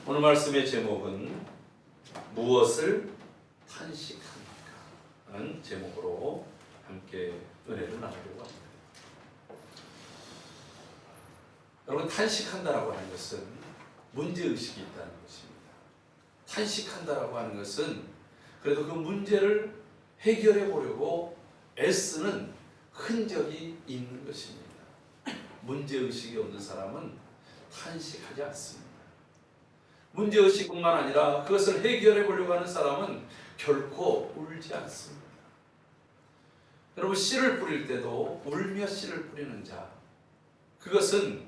오늘 말씀의 제목은 무엇을 탄식합니까? 라는 제목으로 함께 은혜를 나누려고 합니다. 여러분, 탄식한다라고 하는 것은 문제의식이 있다는 것입니다. 탄식한다라고 하는 것은 그래도 그 문제를 해결해 보려고 애쓰는 흔적이 있는 것입니다. 문제의식이 없는 사람은 탄식하지 않습니다. 문제의식뿐만 아니라 그것을 해결해 보려고 하는 사람은 결코 울지 않습니다. 여러분, 씨를 뿌릴 때도 울며 씨를 뿌리는 자, 그것은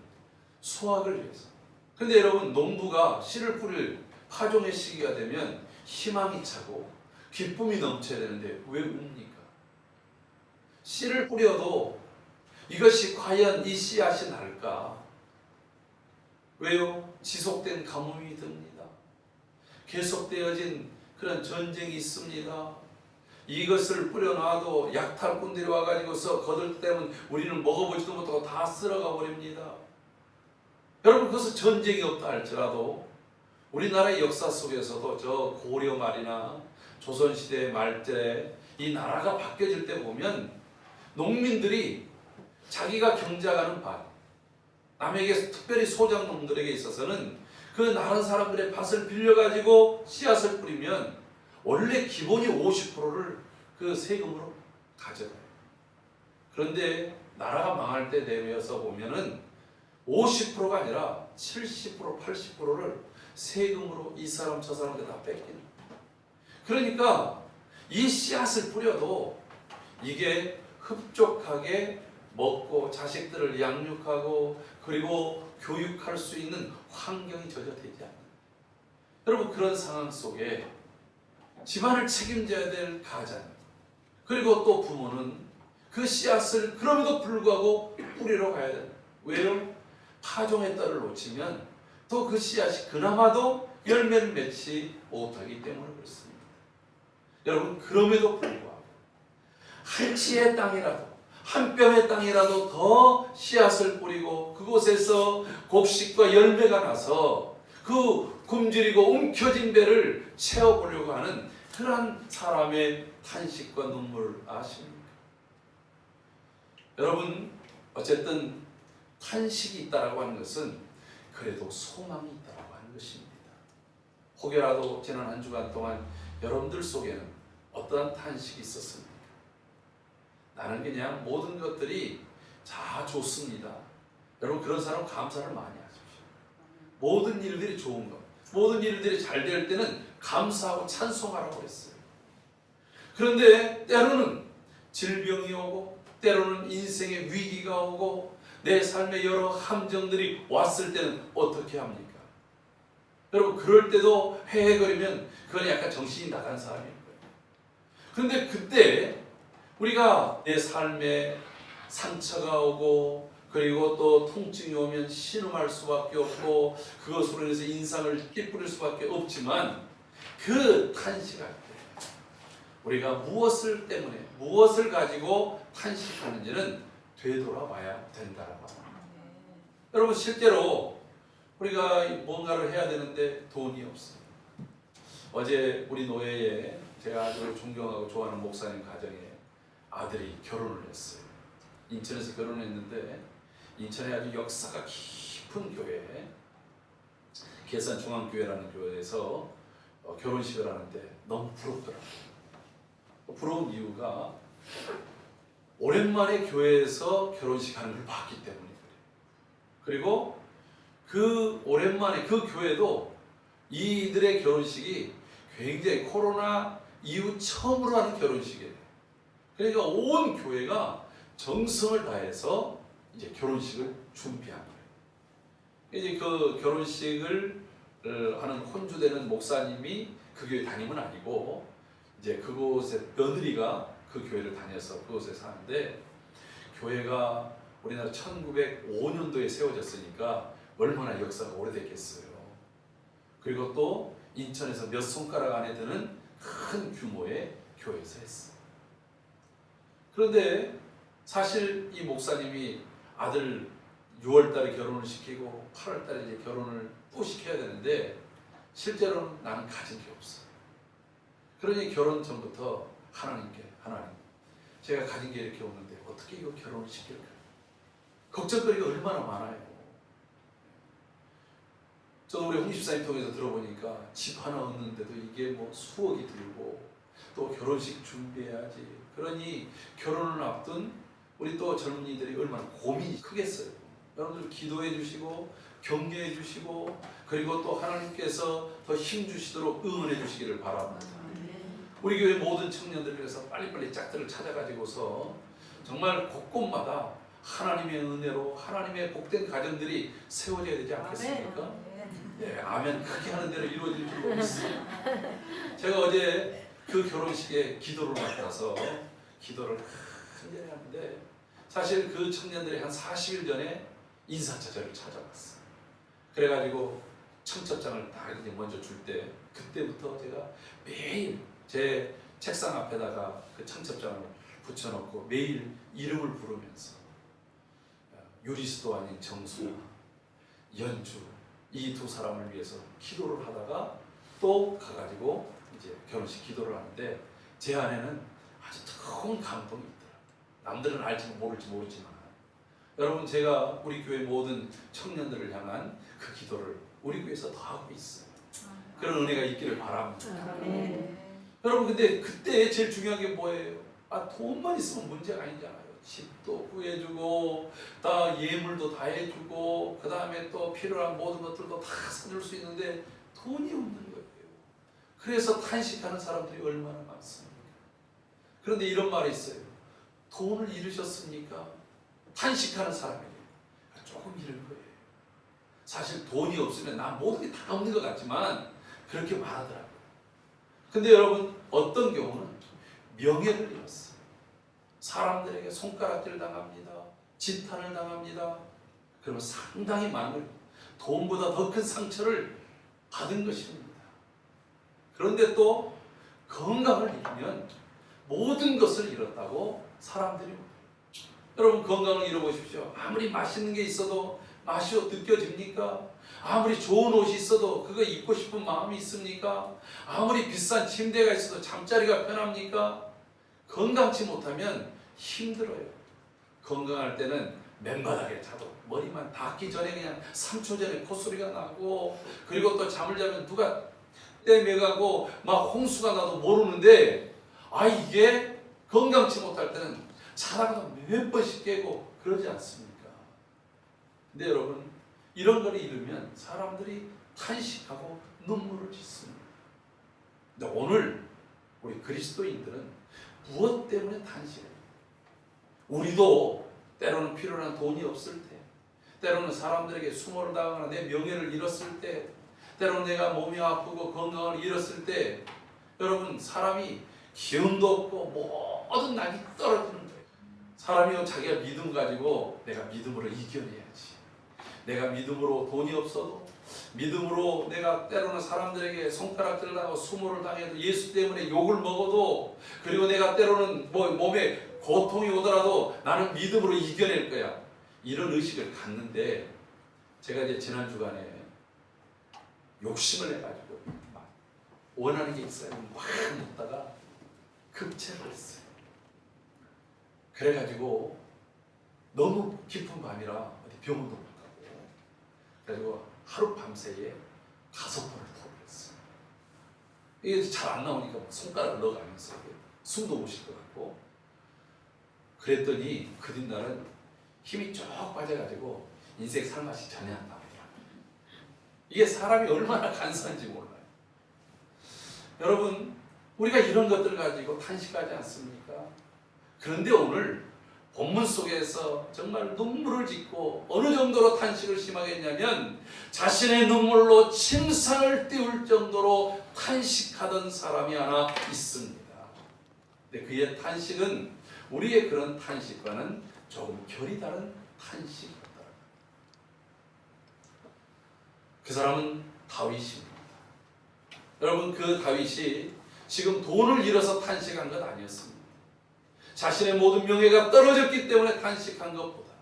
수확을 위해서. 그런데 여러분, 농부가 씨를 뿌릴 파종의 시기가 되면 희망이 차고 기쁨이 넘쳐야 되는데 왜 웁니까? 씨를 뿌려도 이것이 과연 이 씨앗이 날까? 왜요? 지속된 가뭄이 듭니다. 계속되어진 그런 전쟁이 있습니다. 이것을 뿌려놔도 약탈꾼들이 와가지고서 거들때면 우리는 먹어보지도 못하고 다 쓸어가 버립니다. 여러분, 그것은 전쟁이 없다 할지라도 우리나라의 역사 속에서도 저 고려 말이나 조선시대 말때 이 나라가 바뀌어질 때 보면 농민들이 자기가 경작하는 밭, 남에게 특별히 소작농들에게 있어서는 그 다른 사람들의 밭을 빌려가지고 씨앗을 뿌리면 원래 기본이 50%를 그 세금으로 가져가요. 그런데 나라가 망할 때 되면서 보면은 50%가 아니라 70%, 80%를 세금으로 이 사람 저 사람한테 다 뺏기는 거예요. 그러니까 이 씨앗을 뿌려도 이게 흡족하게 먹고 자식들을 양육하고 그리고 교육할 수 있는 환경이 전혀 되지 않아요. 여러분, 그런 상황 속에 집안을 책임져야 될 가장, 그리고 또 부모는 그 씨앗을 그럼에도 불구하고 뿌리러 가야 돼요. 왜요? 파종의 떨을 놓치면 또 그 씨앗이 그나마도 열매를 맺지 못하기 때문에 그렇습니다. 여러분, 그럼에도 불구하고 한 치의 땅이라도 한 뼘의 땅이라도 더 씨앗을 뿌리고 그곳에서 곡식과 열매가 나서 그 굶주리고 움켜진 배를 채워보려고 하는 그러한 사람의 탄식과 눈물 아십니까? 여러분, 어쨌든 탄식이 있다라고 하는 것은 그래도 소망이 있다라고 하는 것입니다. 혹여라도 지난 한 주간 동안 여러분들 속에는 어떠한 탄식이 있었습니까? 나는 그냥 모든 것들이 다 좋습니다. 여러분, 그런 사람 감사를 많이 하십시오. 모든 일들이 좋은 것, 모든 일들이 잘 될 때는 감사하고 찬송하라고 했어요. 그런데 때로는 질병이 오고 때로는 인생의 위기가 오고 내 삶에 여러 함정들이 왔을 때는 어떻게 합니까? 여러분, 그럴 때도 헤헤거리면 그건 약간 정신이 나간 사람인 거예요. 그런데 그때 우리가 내 삶에 상처가 오고 그리고 또 통증이 오면 신음할 수밖에 없고 그것으로 인해서 인상을 찌푸릴 수밖에 없지만 그 탄식할 때 우리가 무엇을 때문에 무엇을 가지고 탄식하는지는 되돌아봐야 된다라고 합니다. 여러분, 실제로 우리가 뭔가를 해야 되는데 돈이 없어요. 어제 우리 노예에 제가 아주 존경하고 좋아하는 목사님 가정에 아들이 결혼을 했어요. 인천에서 결혼했는데 인천에 아주 역사가 깊은 교회, 계산중앙교회라는 교회에서 결혼식을 하는데 너무 부럽더라고요. 부러운 이유가 오랜만에 교회에서 결혼식 하는 걸 봤기 때문에 그래요. 그리고 그 오랜만에 그 교회도 이들의 결혼식이 굉장히 코로나 이후 처음으로 하는 결혼식이에요. 그러니까 온 교회가 정성을 다해서 이제 결혼식을 준비한 거예요. 이제 그 결혼식을 하는 혼주되는 목사님이 그 교회 담임은 아니고 이제 그곳의 며느리가 그 교회를 다녀서 그곳에 사는데, 교회가 우리나라 1905년도에 세워졌으니까 얼마나 역사가 오래됐겠어요. 그리고 또 인천에서 몇 손가락 안에 드는 큰 규모의 교회에서 했어요. 그런데 사실 이 목사님이 아들 6월달에 결혼을 시키고 8월달에 이제 결혼을 또 시켜야 되는데 실제로는 나는 가진 게 없어. 그러니 결혼 전부터 하나님 제가 가진 게 이렇게 없는데 어떻게 이거 결혼을 시킬까요? 걱정거리가 얼마나 많아요. 저도 우리 홍 집사님 통해서 들어보니까 집 하나 얻는데도 이게 뭐 수억이 들고 또 결혼식 준비해야지. 그러니 결혼을 앞둔 우리 또 젊은이들이 얼마나 고민이 크겠어요. 여러분들 기도해 주시고 격려해 주시고 그리고 또 하나님께서 더 힘 주시도록 응원해 주시기를 바랍니다. 우리 교회 모든 청년들을 위해서 빨리빨리 짝들을 찾아가지고서 정말 곳곳마다 하나님의 은혜로 하나님의 복된 가정들이 세워져야 되지 않겠습니까? 네, 아멘. 크게 하는 대로 이루어질 줄 믿습니다. 제가 어제 그 결혼식에 기도를 맡아서 기도를 간절히 하는데 사실 그 청년들이 한 40일 전에 인사처자를 찾아왔어요. 그래가지고 청첩장을 다 이제 먼저 줄 때 그때부터 제가 매일 제 책상 앞에다가 그 청첩장을 붙여놓고 매일 이름을 부르면서 유리수도 아닌 정수, 연주 이 두 사람을 위해서 기도를 하다가 또 가가지고 이제 결혼식 기도를 하는데 제 안에는 아주 뜨거운 감동이 있더라고요. 남들은 알지 모를지 모르지만 여러분 제가 우리 교회 모든 청년들을 향한 그 기도를 우리 교회에서 더 하고 있어요. 그런 은혜가 있기를 바랍니다. 여러분 근데 그때 제일 중요한 게 뭐예요? 돈만 있으면 문제가 아니잖아요. 집도 구해주고 다 예물도 다 해주고 그 다음에 또 필요한 모든 것들도 다 사줄 수 있는데 돈이 없는 거예요. 그래서 탄식하는 사람들이 얼마나 많습니까? 그런데 이런 말이 있어요. 돈을 잃으셨습니까? 탄식하는 사람에게 조금 잃은 거예요. 사실 돈이 없으면 난 모든 게 다 없는 것 같지만 그렇게 말하더라고요. 근데 여러분 어떤 경우는 명예를 잃었어요. 사람들에게 손가락질 당합니다. 진탄을 당합니다. 그러면 상당히 많은 돈보다 더 큰 상처를 받은 것입니다. 그런데 또 건강을 잃으면 모든 것을 잃었다고 사람들이 말해요. 여러분 건강을 잃어보십시오. 아무리 맛있는 게 있어도 맛이 느껴집니까? 아무리 좋은 옷이 있어도 그거 입고 싶은 마음이 있습니까? 아무리 비싼 침대가 있어도 잠자리가 편합니까? 건강치 못하면 힘들어요. 건강할 때는 맨바닥에 자도 머리만 닿기 전에 그냥 3초 전에 콧소리가 나고 그리고 또 잠을 자면 누가 떼매가고 막 홍수가 나도 모르는데 이게 건강치 못할 때는 자다가 몇 번씩 깨고 그러지 않습니까? 근데 여러분 이런 걸 잃으면 사람들이 탄식하고 눈물을 짓습니다. 근데 오늘 우리 그리스도인들은 무엇 때문에 탄식해요? 우리도 때로는 필요한 돈이 없을 때, 때로는 사람들에게 수모를 당하거나 내 명예를 잃었을 때, 때로는 내가 몸이 아프고 건강을 잃었을 때 여러분 사람이 기운도 없고 모든 낙이 떨어지는 거예요. 사람이 자기가 믿음 가지고 내가 믿음으로 이겨내야지. 내가 믿음으로 돈이 없어도 믿음으로 내가 때로는 사람들에게 손가락질을 하고 수모를 당해도 예수 때문에 욕을 먹어도 그리고 내가 때로는 몸에 고통이 오더라도 나는 믿음으로 이겨낼 거야. 이런 의식을 갖는데 제가 이제 지난 주간에 욕심을 내가지고 막 원하는 게 있어요. 막 먹다가 급체를 했어요. 그래가지고 너무 깊은 밤이라 어디 병원도 못 가고 그래가지고 하루 밤새에 5번을 토했어요. 이게 잘 안 나오니까 손가락을 넣어가면서 숨도 못 쉴 것 같고 그랬더니 그 뒷날은 힘이 쭉 빠져가지고 인생 살맛이 전혀 안 나오더라고요. 이게 사람이 얼마나 간사한지 몰라요. 여러분 우리가 이런 것들 가지고 탄식하지 않습니까? 그런데 오늘 본문 속에서 정말 눈물을 짓고 어느 정도로 탄식을 심하게 했냐면 자신의 눈물로 침상을 띄울 정도로 탄식하던 사람이 하나 있습니다. 근데 그의 탄식은 우리의 그런 탄식과는 조금 결이 다른 탄식이었다. 그 사람은 다윗입니다. 여러분 그 다윗이 지금 돈을 잃어서 탄식한 것 아니었습니다. 자신의 모든 명예가 떨어졌기 때문에 탄식한 것보다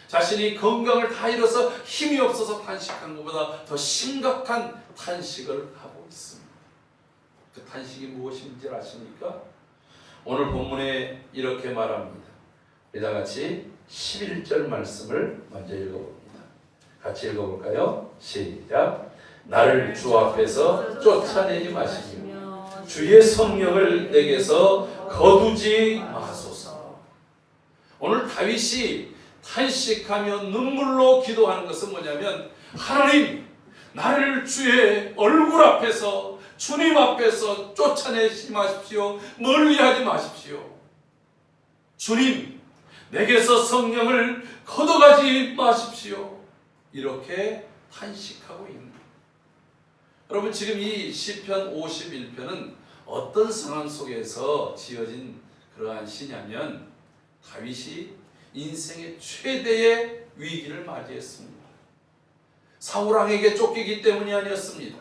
자신이 건강을 다 잃어서 힘이 없어서 탄식한 것보다 더 심각한 탄식을 하고 있습니다. 그 탄식이 무엇인지 아십니까? 오늘 본문에 이렇게 말합니다. 우리 다 같이 11절 말씀을 먼저 읽어봅니다. 같이 읽어볼까요? 시작. 나를 주 앞에서 쫓아내지 마시며 주의 성령을 내게서 거두지 마소서. 오늘 다윗이 탄식하며 눈물로 기도하는 것은 뭐냐면, 하나님, 나를 주의 얼굴 앞에서, 주님 앞에서 쫓아내지 마십시오. 멀리하지 마십시오. 주님, 내게서 성령을 걷어가지 마십시오. 이렇게 탄식하고 있는 거예요. 여러분, 지금 이 시편 51편은 어떤 상황 속에서 지어진 그러한 시냐면, 다윗이 인생의 최대의 위기를 맞이했습니다. 사울왕에게 쫓기기 때문이 아니었습니다.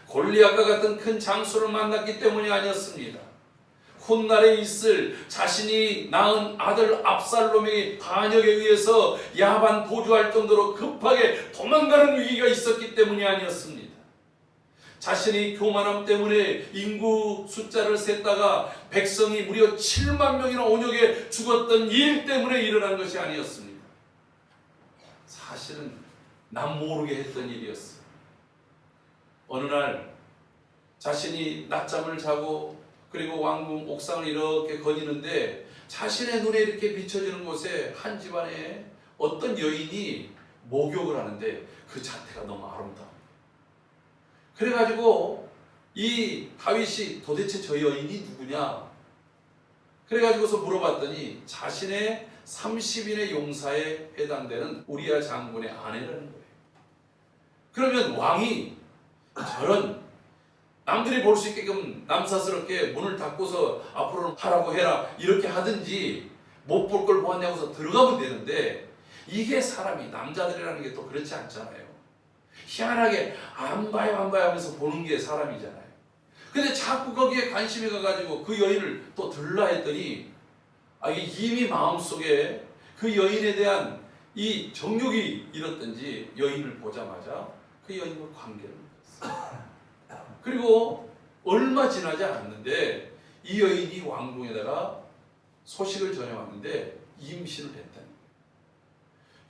골리앗과 같은 큰 장수를 만났기 때문이 아니었습니다. 훗날에 있을 자신이 낳은 아들 압살롬의 반역에 의해서 야반 도주할 정도로 급하게 도망가는 위기가 있었기 때문이 아니었습니다. 자신이 교만함 때문에 인구 숫자를 셌다가 백성이 무려 7만 명이나 온역에 죽었던 일 때문에 일어난 것이 아니었습니다. 사실은 남 모르게 했던 일이었어요. 어느 날 자신이 낮잠을 자고 그리고 왕궁 옥상을 이렇게 거니는데 자신의 눈에 이렇게 비춰지는 곳에 한 집안에 어떤 여인이 목욕을 하는데 그 자태가 너무 아름다워. 그래가지고 이 다윗이 도대체 저 여인이 누구냐? 그래가지고서 물어봤더니 자신의 30인의 용사에 해당되는 우리야 장군의 아내라는 거예요. 그러면 왕이 저런 남들이 볼 수 있게끔 남사스럽게 문을 닫고서 앞으로는 하라고 해라 이렇게 하든지, 못 볼 걸 보았냐고서 들어가면 되는데, 이게 사람이, 남자들이라는 게 또 그렇지 않잖아요. 희한하게 안 봐요 하면서 보는 게 사람이잖아요. 근데 자꾸 거기에 관심이 가가지고 그 여인을 또 들라 했더니, 이미 마음속에 그 여인에 대한 이 정욕이 일었든지 여인을 보자마자 그 여인과 관계를 맺었어요. 그리고 얼마 지나지 않았는데 이 여인이 왕궁에다가 소식을 전해왔는데 임신을 했다는 거예요.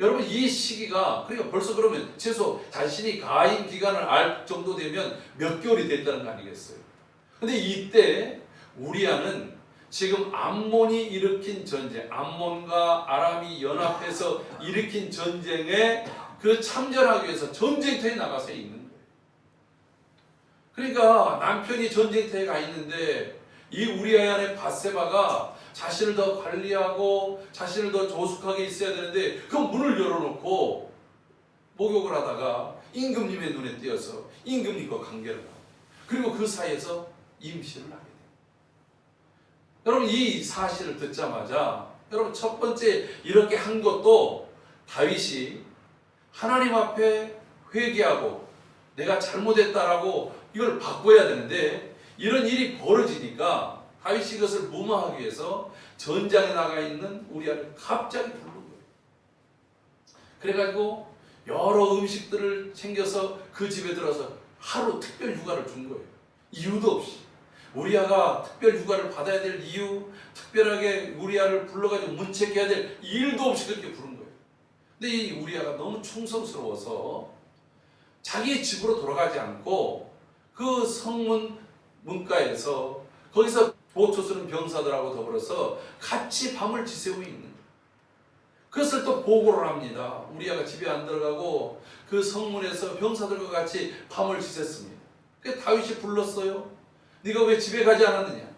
여러분, 이 시기가, 그러니까 벌써 그러면 최소 자신이 가임 기간을 알 정도 되면 몇 개월이 됐다는 거 아니겠어요? 근데 이때 우리아는 지금 암몬이 일으킨 전쟁, 암몬과 아람이 연합해서 일으킨 전쟁에 그 참전하기 위해서 전쟁터에 나가서 있는 거예요. 그러니까 남편이 전쟁터에 가 있는데 이 우리아의 아내 밧세바가 자신을 더 관리하고 자신을 더 조숙하게 있어야 되는데 그 문을 열어놓고 목욕을 하다가 임금님의 눈에 띄어서 임금님과 관계를 하고, 그리고 그 사이에서 임신을 하게 돼요. 여러분, 이 사실을 듣자마자 여러분, 첫 번째 이렇게 한 것도 다윗이 하나님 앞에 회개하고 내가 잘못했다라고 이걸 바꿔야 되는데, 이런 일이 벌어지니까 다윗이 이것을 무마하기 위해서 전장에 나가 있는 우리아를 갑자기 부른 거예요. 그래가지고 여러 음식들을 챙겨서 그 집에 들어서 하루 특별 휴가를 준 거예요. 이유도 없이. 우리아가 특별 휴가를 받아야 될 이유, 특별하게 우리아를 불러가지고 문책해야 될 일도 없이 그렇게 부른 거예요. 근데 이 우리아가 너무 충성스러워서 자기 집으로 돌아가지 않고 그 성문 문가에서 거기서 보초 쓰는 병사들하고 더불어서 같이 밤을 지새고 있는 거예요. 그것을 또 보고를 합니다. 우리아가 집에 안 들어가고 그 성문에서 병사들과 같이 밤을 지샜습니다. 그래서 다윗이 불렀어요. 네가 왜 집에 가지 않았느냐?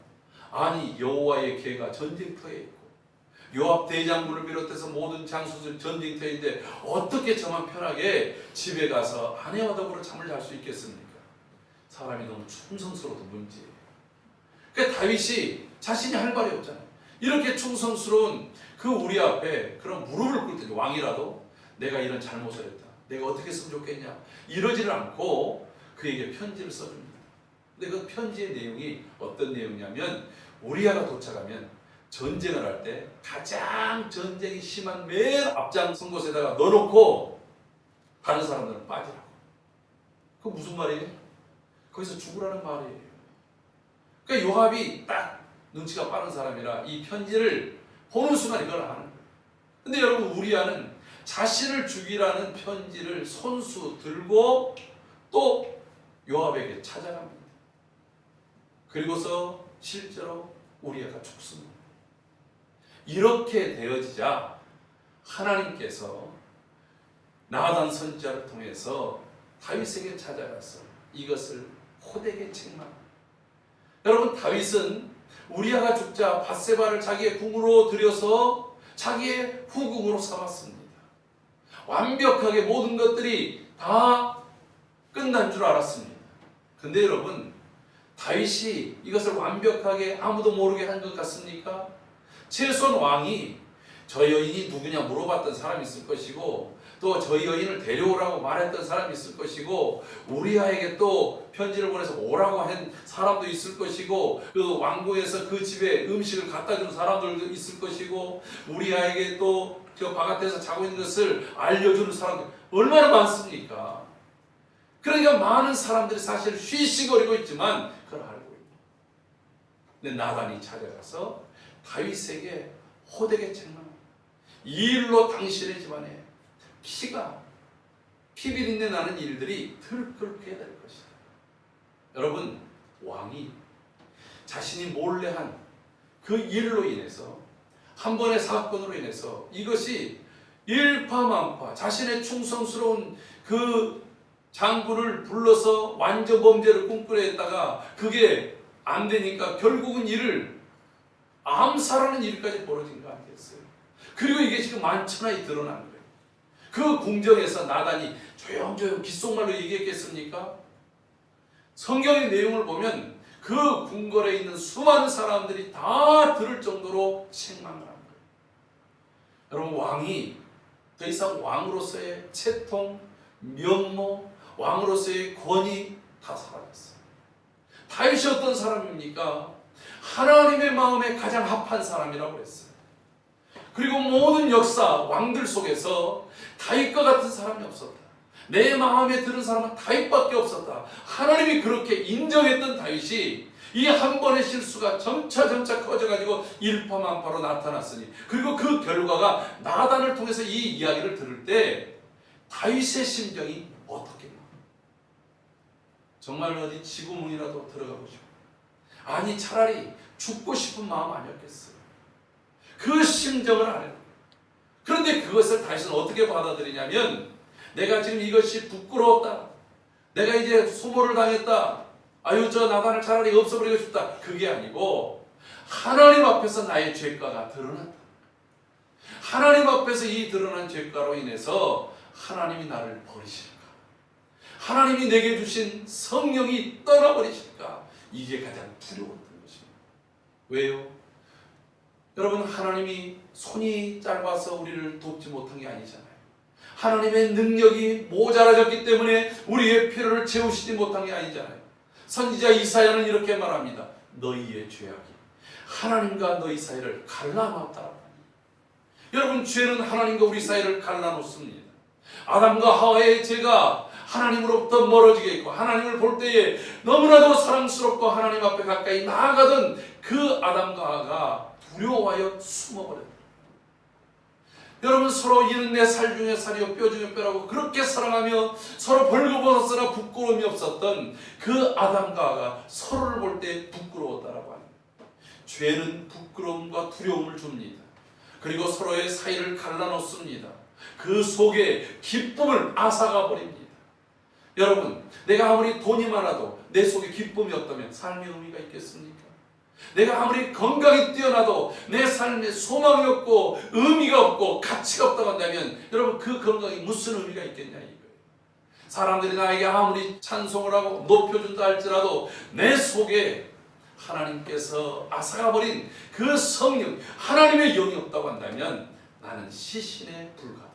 아니, 여호와의 궤가 전쟁터에 있고 요압 대장군을 비롯해서 모든 장수들 전쟁터인데 어떻게 저만 편하게 집에 가서 아내와 더불어 잠을 잘 수 있겠습니까? 사람이 너무 충성스러워도 문제예요. 그러니까 다윗이 자신이 할 말이 없잖아요. 이렇게 충성스러운 그 우리 앞에 그런 무릎을 꿇을 때, 왕이라도 내가 이런 잘못을 했다, 내가 어떻게 했으면 좋겠냐, 이러지를 않고 그에게 편지를 써줍니다. 근데 그 편지의 내용이 어떤 내용이냐면, 우리아가 도착하면 전쟁을 할 때 가장 전쟁이 심한 맨 앞장선 곳에다가 넣어놓고 다른 사람들은 빠지라고. 그거 무슨 말이에요? 거기서 죽으라는 말이에요. 그러니까 요압이 딱 눈치가 빠른 사람이라 이 편지를 보는 순간 이걸 아는 거예요. 근데 여러분, 우리아는 자신을 죽이라는 편지를 손수 들고 또 요압에게 찾아갑니다. 그리고서 실제로 우리아가 죽습니다. 이렇게 되어지자 하나님께서 나단 선지자를 통해서 다윗에게 찾아가서 이것을 호되게 책망합니다. 여러분, 다윗은 우리아가 죽자 밧세바를 자기의 궁으로 들여서 자기의 후궁으로 삼았습니다. 완벽하게 모든 것들이 다 끝난 줄 알았습니다. 근데 여러분, 다윗이 이것을 완벽하게 아무도 모르게 한 것 같습니까? 최소한 왕이 저 여인이 누구냐 물어봤던 사람이 있을 것이고, 또 저 여인을 데려오라고 말했던 사람이 있을 것이고, 우리아에게 또 편지를 보내서 오라고 한 사람도 있을 것이고, 그 왕궁에서 그 집에 음식을 갖다 준 사람들도 있을 것이고, 우리아에게 또 저 바깥에서 자고 있는 것을 알려주는 사람들 얼마나 많습니까? 그러니까 많은 사람들이 사실 쉬쉬거리고 있지만 그걸 알고 있다. 근데 나단이 찾아가서 다윗에게 호되게 책망합니다. 이 일로 당신의 집안에 피비린내 나는 일들이 들끓게 될 것이다. 여러분, 왕이 자신이 몰래 한 그 일로 인해서, 한 번의 사건으로 인해서 이것이 일파만파 자신의 충성스러운 그 장군을 불러서 완전 범죄를 꿈꾸려 했다가 그게 안 되니까 결국은 이를 암살하는 일까지 벌어진 거 아니겠어요? 그리고 이게 지금 만천하에 드러난 거예요. 그 궁정에서 나단이 조용조용 귓속말로 얘기했겠습니까? 성경의 내용을 보면 그 궁궐에 있는 수많은 사람들이 다 들을 정도로 책망을 한 거예요. 여러분, 왕이 더 이상 왕으로서의 채통, 면모, 왕으로서의 권위 다 사라졌어요. 다윗이 어떤 사람입니까? 하나님의 마음에 가장 합한 사람이라고 했어요. 그리고 모든 역사, 왕들 속에서 다윗과 같은 사람이 없었다. 내 마음에 드는 사람은 다윗밖에 없었다. 하나님이 그렇게 인정했던 다윗이 이 한 번의 실수가 점차 커져가지고 일파만파로 나타났으니, 그리고 그 결과가 나단을 통해서 이 이야기를 들을 때 다윗의 심정이 어떻겠나? 정말 어디 지구문이라도 들어가고 싶어. 아니, 차라리 죽고 싶은 마음 아니었겠어요? 그 심정을 알아요. 그런데 그것을 다윗은 어떻게 받아들이냐면, 내가 지금 이것이 부끄러웠다, 내가 이제 수모를 당했다, 아유 저 나단을 차라리 없애버리고 싶다, 그게 아니고 하나님 앞에서 나의 죄가가 드러났다. 하나님 앞에서 이 드러난 죄가로 인해서 하나님이 나를 버리실까, 하나님이 내게 주신 성령이 떠나버리실까, 이게 가장 두려웠던 것입니다. 왜요? 여러분, 하나님이 손이 짧아서 우리를 돕지 못한 게 아니잖아요. 하나님의 능력이 모자라졌기 때문에 우리의 필요를 채우시지 못한 게 아니잖아요. 선지자 이사야는 이렇게 말합니다. 너희의 죄악이 하나님과 너희 사이를 갈라놓았다. 여러분, 죄는 하나님과 우리 사이를 갈라놓습니다. 아담과 하와의 죄가 하나님으로부터 멀어지게 있고, 하나님을 볼 때에 너무나도 사랑스럽고 하나님 앞에 가까이 나아가던 그 아담과 하와가 두려워하여 숨어버렸다. 여러분, 서로 이는 내 살 중에 살이요 뼈 중에 뼈라고 그렇게 사랑하며 서로 벌거벗었으나 부끄러움이 없었던 그 아담과 하와가 서로를 볼 때 부끄러웠다라고 합니다. 죄는 부끄러움과 두려움을 줍니다. 그리고 서로의 사이를 갈라놓습니다. 그 속에 기쁨을 앗아가 버립니다. 여러분, 내가 아무리 돈이 많아도 내 속에 기쁨이 없다면 삶의 의미가 있겠습니까? 내가 아무리 건강이 뛰어나도 내 삶에 소망이 없고 의미가 없고 가치가 없다고 한다면 여러분, 그 건강이 무슨 의미가 있겠냐 이거예요. 사람들이 나에게 아무리 찬송을 하고 높여준다 할지라도 내 속에 하나님께서 앗아가버린 그 성령, 하나님의 영이 없다고 한다면 나는 시신에 불과하다.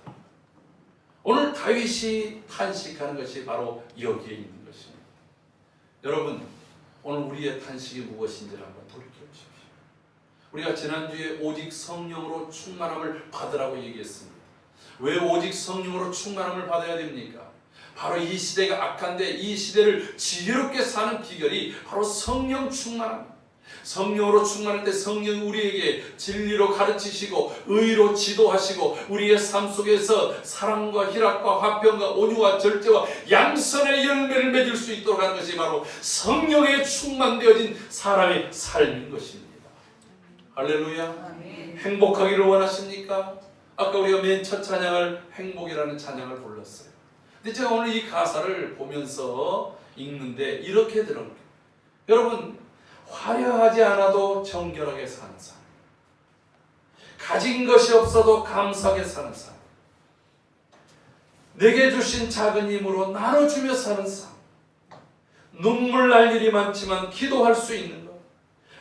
오늘 다윗이 탄식하는 것이 바로 여기에 있는 것입니다. 여러분, 오늘 우리의 탄식이 무엇인지를 한번 돌이켜 보십시오. 우리가 지난주에 오직 성령으로 충만함을 받으라고 얘기했습니다. 왜 오직 성령으로 충만함을 받아야 됩니까? 바로 이 시대가 악한데 이 시대를 지혜롭게 사는 비결이 바로 성령 충만함입니다. 성령으로 충만할 때 성령이 우리에게 진리로 가르치시고 의로 지도하시고 우리의 삶 속에서 사랑과 희락과 화평과 온유와 절제와 양선의 열매를 맺을 수 있도록 하는 것이 바로 성령에 충만되어진 사람의 삶인 것입니다. 할렐루야. 행복하기를 원하십니까? 아까 우리가 맨 첫 찬양을 행복이라는 찬양을 불렀어요. 근데 제가 오늘 이 가사를 보면서 읽는데 이렇게 들었어요. 여러분, 화려하지 않아도 정결하게 사는 삶, 가진 것이 없어도 감사하게 사는 삶, 내게 주신 작은 힘으로 나눠주며 사는 삶, 눈물 날 일이 많지만 기도할 수 있는 것,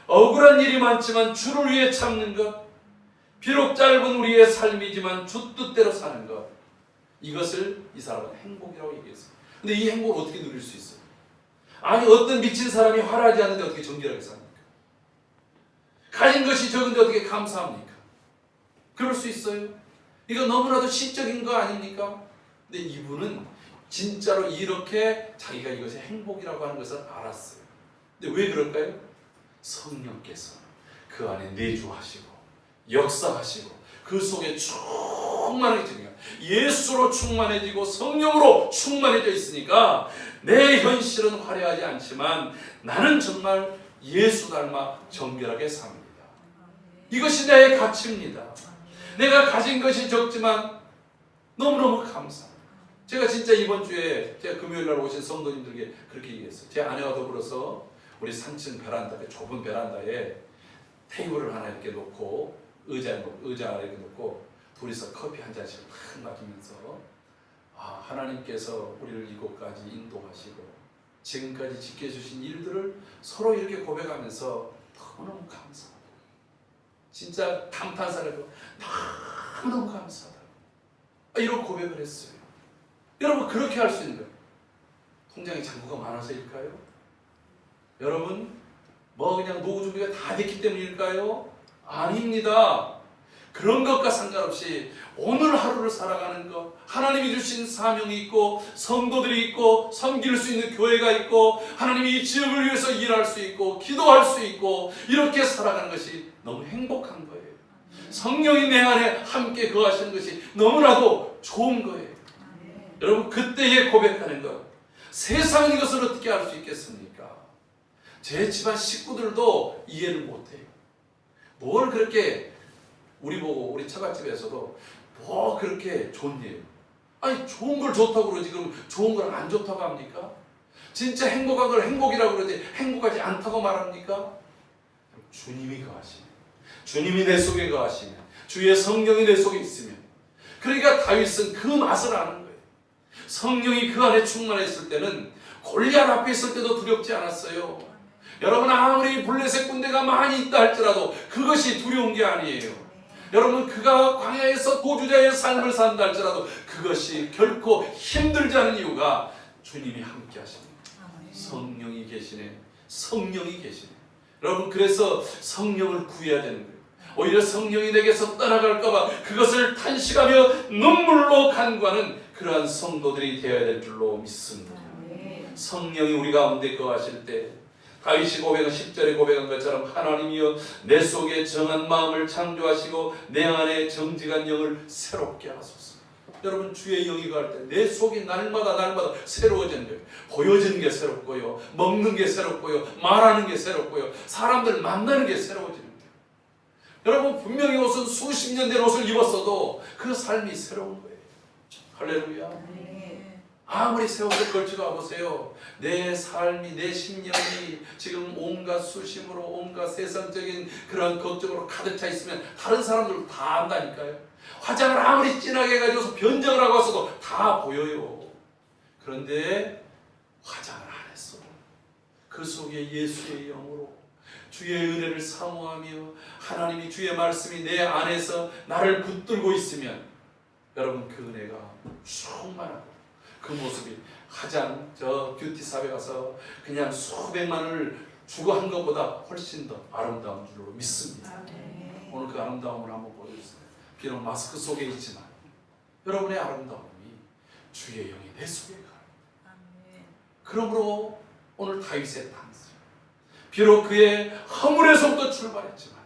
억울한 일이 많지만 주를 위해 참는 것, 비록 짧은 우리의 삶이지만 주 뜻대로 사는 것, 이것을 이 사람은 행복이라고 얘기했어요. 근데 이 행복을 어떻게 누릴 수 있어요? 아니, 어떤 미친 사람이 화려하지 않는데 어떻게 정결하게 삽니까? 가진 것이 적은데 어떻게 감사합니까? 그럴 수 있어요? 이거 너무나도 시적인 거 아닙니까? 근데 이분은 진짜로 이렇게 자기가 이것이 행복이라고 하는 것을 알았어요. 근데 왜 그럴까요? 성령께서 그 안에 내주하시고 역사하시고 그 속에 충만해지니까, 예수로 충만해지고 성령으로 충만해져 있으니까 내 현실은 화려하지 않지만 나는 정말 예수 닮아 정결하게 삽니다. 이것이 나의 가치입니다. 내가 가진 것이 적지만 너무너무 감사합니다. 제가 진짜 이번 주에 제가 금요일날 오신 성도님들에게 그렇게 얘기했어요. 제 아내와 더불어서 우리 3층 베란다에, 좁은 베란다에 테이블을 하나 이렇게 놓고 의자 이렇게 놓고 둘이서 커피 한 잔씩 막 마시면서 하나님께서 우리를 이곳까지 인도하시고 지금까지 지켜주신 일들을 서로 이렇게 고백하면서 너무너무 감사하다. 진짜 감탄사를 하고 너무너무 감사하다. 이런 고백을 했어요. 여러분, 그렇게 할 수 있는 거예요. 통장에 잔고가 많아서일까요? 여러분, 그냥 노후 준비가 다 됐기 때문일까요? 아닙니다. 그런 것과 상관없이 오늘 하루를 살아가는 것, 하나님이 주신 사명이 있고 성도들이 있고 섬길 수 있는 교회가 있고 하나님이 이 지역을 위해서 일할 수 있고 기도할 수 있고 이렇게 살아가는 것이 너무 행복한 거예요. 성령이 내 안에 함께 거하시는 것이 너무나도 좋은 거예요. 여러분, 그때에 고백하는 것, 세상은 이것을 어떻게 알 수 있겠습니까? 제 집안 식구들도 이해를 못해요. 뭘 그렇게 우리 보고, 우리 처갓집에서도 뭐 그렇게 좋네요. 아니, 좋은 걸 좋다고 그러지 그럼 좋은 걸 안 좋다고 합니까? 진짜 행복한 걸 행복이라고 그러지 행복하지 않다고 말합니까? 주님이 거하시면, 주님이 내 속에 거하시면, 주의 성령이 내 속에 있으면, 그러니까 다윗은 그 맛을 아는 거예요. 성령이 그 안에 충만했을 때는 골리앗 앞에 있을 때도 두렵지 않았어요. 여러분, 아무리 블레셋 군대가 많이 있다 할지라도 그것이 두려운 게 아니에요. 여러분, 그가 광야에서 도주자의 삶을 산다 할지라도 그것이 결코 힘들지 않은 이유가 주님이 함께 하십니다. 성령이 계시네. 성령이 계시네. 여러분, 그래서 성령을 구해야 되는 거예요. 오히려 성령이 내게서 떠나갈까봐 그것을 탄식하며 눈물로 간구하는 그러한 성도들이 되어야 될 줄로 믿습니다. 성령이 우리 가운데 거하실 때 다윗이 고백한 10절에 고백한 것처럼 하나님이여 내 속에 정한 마음을 창조하시고 내 안에 정직한 영을 새롭게 하소서. 여러분, 주의 영이 거할 때 내 속이 날마다 새로워지는 거예요. 보여지는 게 새롭고요, 먹는 게 새롭고요, 말하는 게 새롭고요, 사람들 만나는 게 새로워지는 거예요. 여러분, 분명히 옷은 수십 년 된 옷을 입었어도 그 삶이 새로운 거예요. 할렐루야. 아무리 새 옷을 걸치고 와보세요. 내 삶이, 내 심령이 지금 온갖 수심으로, 온갖 세상적인 그런 걱정으로 가득 차 있으면 다른 사람들 다 안다니까요. 화장을 아무리 진하게 해가지고 변장을 하고 왔어도 다 보여요. 그런데 화장을 안 했어도 그 속에 예수의 영으로 주의 은혜를 사모하며 하나님이 주의 말씀이 내 안에서 나를 붙들고 있으면 여러분, 그 은혜가 충만하고 그 모습이 화장, 뷰티샵에 가서 그냥 수백만 원을 주고 한 것보다 훨씬 더 아름다운 줄로 믿습니다. 오늘 그 아름다움을 한번 보여주세요. 비록 마스크 속에 있지만 여러분의 아름다움이 주의 영이 내 속에 가요. 그러므로 오늘 다윗의 탄생, 비록 그의 허물에서부터 출발했지만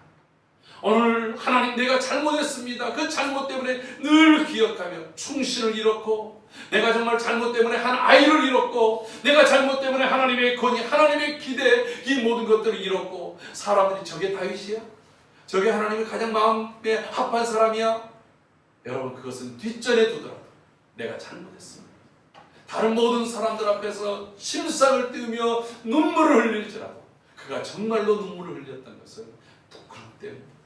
오늘 하나님 내가 잘못했습니다. 그 잘못 때문에 늘 기억하며 충신을 잃었고, 내가 정말 잘못 때문에 한 아이를 잃었고, 내가 잘못 때문에 하나님의 권위, 하나님의 기대, 이 모든 것들을 잃었고, 사람들이 저게 다윗이야? 저게 하나님이 가장 마음에 합한 사람이야? 여러분, 그것은 뒷전에 두더라도 내가 잘못했습니다. 다른 모든 사람들 앞에서 심상을 띄우며 눈물을 흘릴지라도 그가 정말로 눈물을 흘렸던 것은 부끄럼 때문입니다.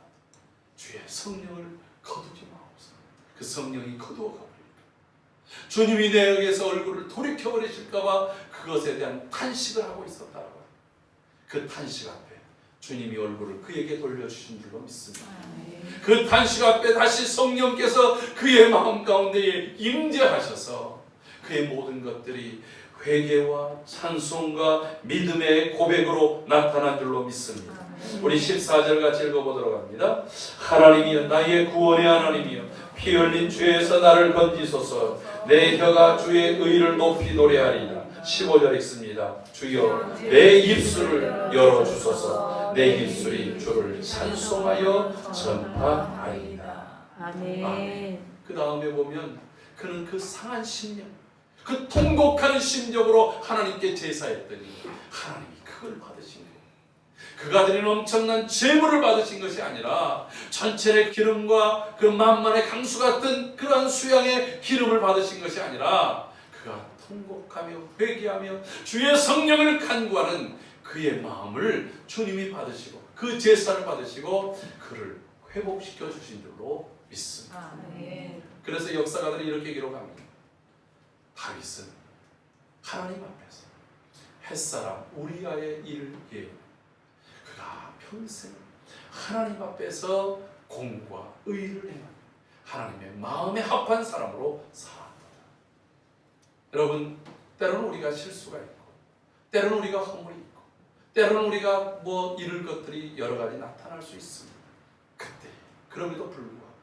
주의 성령을 거두지 마옵소서. 그 성령이 거두어 가버립니다. 주님이 내에게서 얼굴을 돌이켜버리실까봐 그것에 대한 탄식을 하고 있었다고. 그 탄식 앞에 주님이 얼굴을 그에게 돌려주신 줄로 믿습니다. 그 탄식 앞에 다시 성령께서 그의 마음 가운데에 임재하셔서 그의 모든 것들이 회개와 찬송과 믿음의 고백으로 나타난 줄로 믿습니다. 우리 14절 같이 읽어보도록 합니다. 하나님이여, 나의 구원의 하나님이여, 피 흘린 죄에서 나를 건지소서. 내 혀가 주의 의를 높이 노래하리라. 15절 읽습니다. 주여, 내 입술을 열어주소서. 내 입술이 주를 찬송하여 전파하리이다. 아멘. 그 다음에 보면 그는 그 상한 심령, 그 통곡하는 심정으로 하나님께 제사했더니 하나님이 그걸 받으신 거예요. 그가 드린 엄청난 제물을 받으신 것이 아니라 전체의 기름과 그 만만의 강수 같은 그러한 수양의 기름을 받으신 것이 아니라 그가 통곡하며 회개하며 주의 성령을 간구하는 그의 마음을 주님이 받으시고 그 제사를 받으시고 그를 회복시켜 주신 줄로 믿습니다. 그래서 역사가들이 이렇게 기록합니다. 다윗은 하나님 앞에서 햇사람 우리아의 일을 예언, 그가 평생 하나님 앞에서 공과 의를 행한 하나님의 마음에 합한 사람으로 살았다. 여러분, 때로는 우리가 실수가 있고, 때로는 우리가 허물이 있고, 때로는 우리가 잃을 것들이 여러 가지 나타날 수 있습니다. 그때 그럼에도 불구하고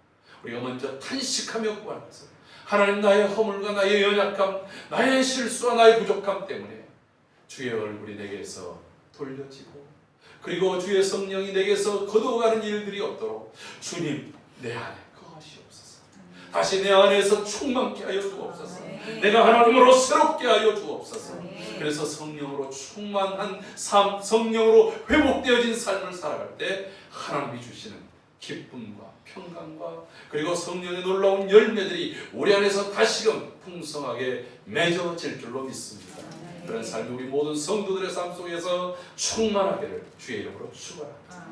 우리가 먼저 탄식하며 구하는 것은 하나님, 나의 허물과 나의 연약함, 나의 실수와 나의 부족함 때문에 주의 얼굴이 내게서 돌려지고, 그리고 주의 성령이 내게서 거두어가는 일들이 없도록 주님, 내 안에 거하시옵소서. 다시 내 안에서 충만케 하여 주옵소서. 내가 하나님으로 새롭게 하여 주옵소서. 그래서 성령으로 충만한 삶, 성령으로 회복되어진 삶을 살아갈 때 하나님이 주시는 기쁨과 평강과 그리고 성령의 놀라운 열매들이 우리 안에서 다시금 풍성하게 맺어질 줄로 믿습니다. 그런 삶이 우리 모든 성도들의 삶 속에서 충만하기를 주의 이름으로 축원합니다.